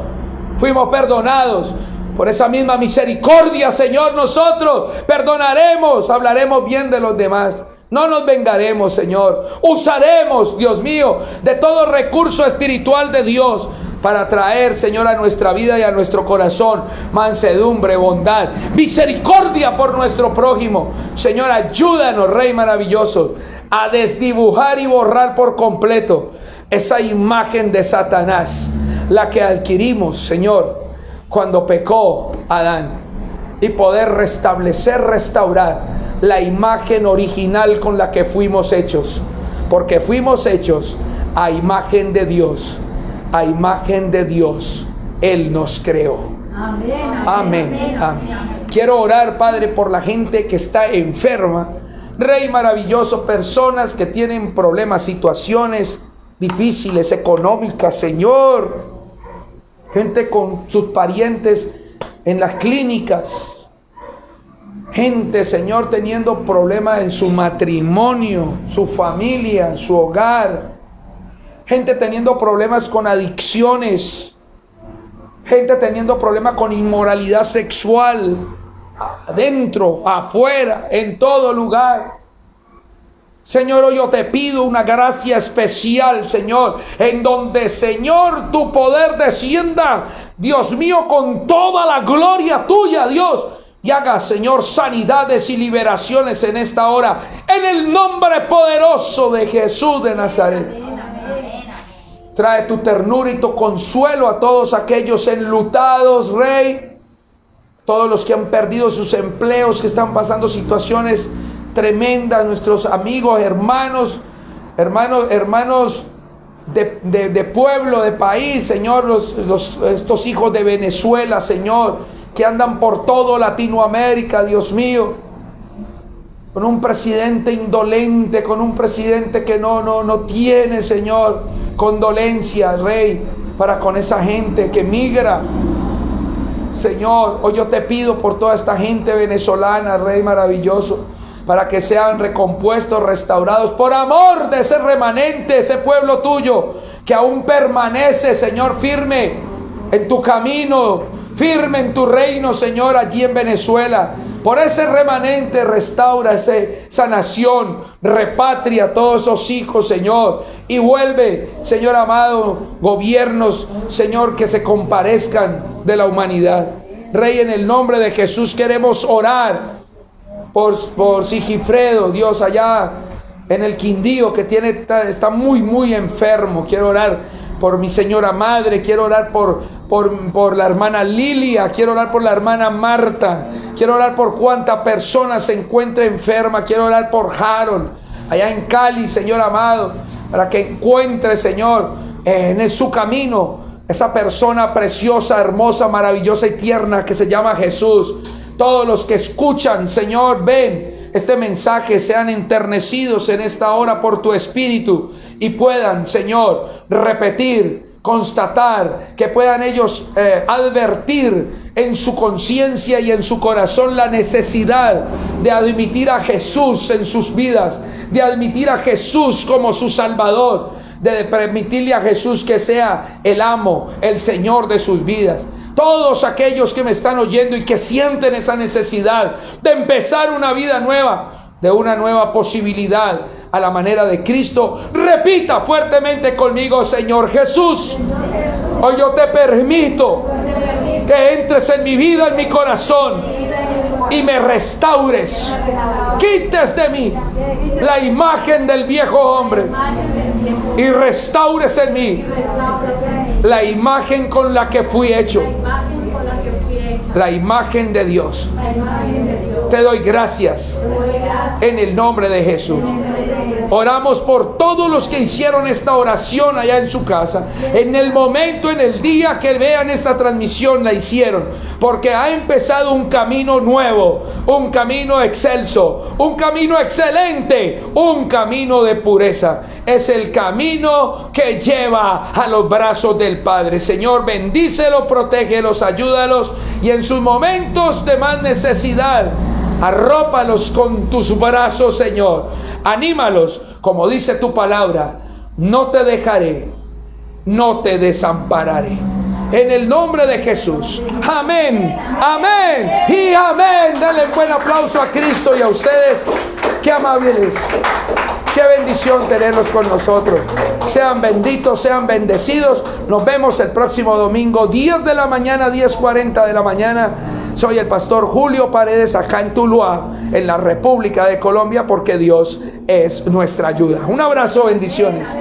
fuimos perdonados. Por esa misma misericordia, Señor, nosotros perdonaremos, hablaremos bien de los demás. No nos vengaremos, Señor. Usaremos, Dios mío, de todo recurso espiritual de Dios para traer, Señor, a nuestra vida y a nuestro corazón mansedumbre, bondad, misericordia por nuestro prójimo. Señor, ayúdanos, Rey maravilloso, a desdibujar y borrar por completo esa imagen de Satanás, la que adquirimos, Señor, cuando pecó Adán, y poder restaurar la imagen original con la que fuimos hechos, porque fuimos hechos a imagen de Dios, a imagen de Dios. Él nos creó. Amén, amén, amén. Quiero orar, Padre, por la gente que está enferma, Rey maravilloso, personas que tienen problemas, situaciones difíciles, económicas, Señor, gente con sus parientes en las clínicas, gente, Señor, teniendo problemas en su matrimonio, su familia, su hogar, gente teniendo problemas con adicciones, gente teniendo problemas con inmoralidad sexual, adentro, afuera, en todo lugar. Señor, hoy yo te pido una gracia especial, Señor, en donde, Señor, tu poder descienda, Dios mío, con toda la gloria tuya, Dios, y haga, Señor, sanidades y liberaciones en esta hora, en el nombre poderoso de Jesús de Nazaret. Trae tu ternura y tu consuelo a todos aquellos enlutados, Rey, todos los que han perdido sus empleos, que están pasando situaciones tremendas, nuestros amigos, hermanos de pueblo, de país, Señor, estos hijos de Venezuela, Señor, que andan por todo Latinoamérica, Dios mío, con un presidente indolente, con un presidente que no tiene, Señor, condolencia, Rey, para con esa gente que migra. Señor, hoy yo te pido por toda esta gente venezolana, Rey maravilloso, para que sean recompuestos, restaurados, por amor de ese remanente, ese pueblo tuyo, que aún permanece, Señor, firme en tu camino, firme en tu reino, Señor, allí en Venezuela. Por ese remanente, restaura esa nación, repatria a todos esos hijos, Señor, y vuelve, Señor amado, gobiernos, Señor, que se comparezcan de la humanidad. Rey, en el nombre de Jesús queremos orar por Sigifredo, Dios, allá en el Quindío, que está muy enfermo. Quiero orar por mi señora madre, quiero orar por la hermana Lilia, quiero orar por la hermana Marta, quiero orar por cuánta persona se encuentra enferma, quiero orar por Harold, allá en Cali, Señor amado, para que encuentre, Señor, en su camino, esa persona preciosa, hermosa, maravillosa y tierna que se llama Jesús. Todos los que escuchan, Señor, ven este mensaje, sean enternecidos en esta hora por tu Espíritu y puedan, Señor, repetir, constatar, que puedan ellos advertir en su conciencia y en su corazón la necesidad de admitir a Jesús en sus vidas, de admitir a Jesús como su Salvador, de permitirle a Jesús que sea el amo, el Señor de sus vidas. Todos aquellos que me están oyendo y que sienten esa necesidad de empezar una vida nueva, de una nueva posibilidad a la manera de Cristo, repita fuertemente conmigo: Señor Jesús, hoy yo te permito que entres en mi vida, en mi corazón, y me restaures. Quites de mí la imagen del viejo hombre y restaures en mí la imagen con la que fui hecho, la imagen de Dios. Te doy gracias en el nombre de Jesús. Oramos por todos los que hicieron esta oración allá en su casa. En el momento, en el día que vean esta transmisión, la hicieron. Porque ha empezado un camino nuevo, un camino excelso, un camino excelente, un camino de pureza. Es el camino que lleva a los brazos del Padre. Señor, bendícelos, protégelos, ayúdalos. Y en sus momentos de más necesidad, arrópalos con tus brazos, Señor. Anímalos, como dice tu palabra: no te dejaré, no te desampararé. En el nombre de Jesús. Amén, amén y amén. Denle un buen aplauso a Cristo y a ustedes. Qué amables. Qué bendición tenerlos con nosotros. Sean benditos, sean bendecidos. Nos vemos el próximo domingo, 10 de la mañana, 10:40 de la mañana. Soy el pastor Julio Paredes, acá en Tuluá, en la República de Colombia, porque Dios es nuestra ayuda. Un abrazo, bendiciones.